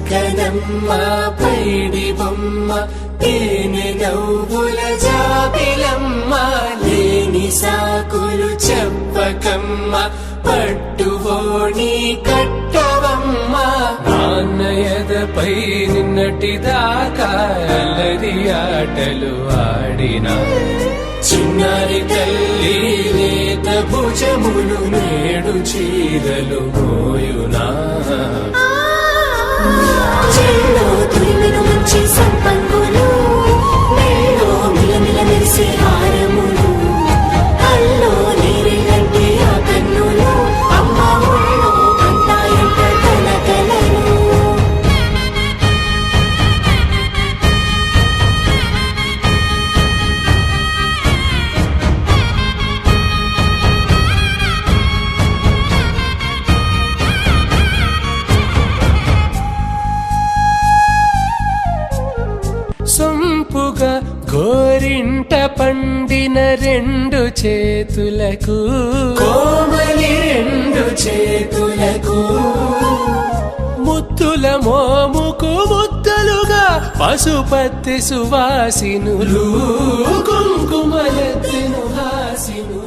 చుక్కనమ్మ పైడి బొమ్మ తేనె నవ్వుల జాబిలమ్మ లేని సాకులు చెప్పకమ్మ పట్టువోణి కట్టవమ్మ నాన్నయదపై నిన్నటిదాకా అల్లరి ఆటలు ఆడినా చిన్నారి తల్లి లేత భుజములు నేడు చీరలు మోయునా చెల్లో తురిమెను మంచి సంపంగులు మెల్లో మిలమిల మెరిసే హారములు కల్లో నీరెళ్ళంటే ఆ కన్నులు అమ్మ ఒళ్ళో అంతాయంట కలకలను సొంపుగా గోరింట పండిన రెండు చేతులకు కోమలి రెండు చేతులకు ముద్దుల మోముకు ముద్దలుగా పశుపతి సువాసినులు కుంకుమలెత్తిను హాసినులు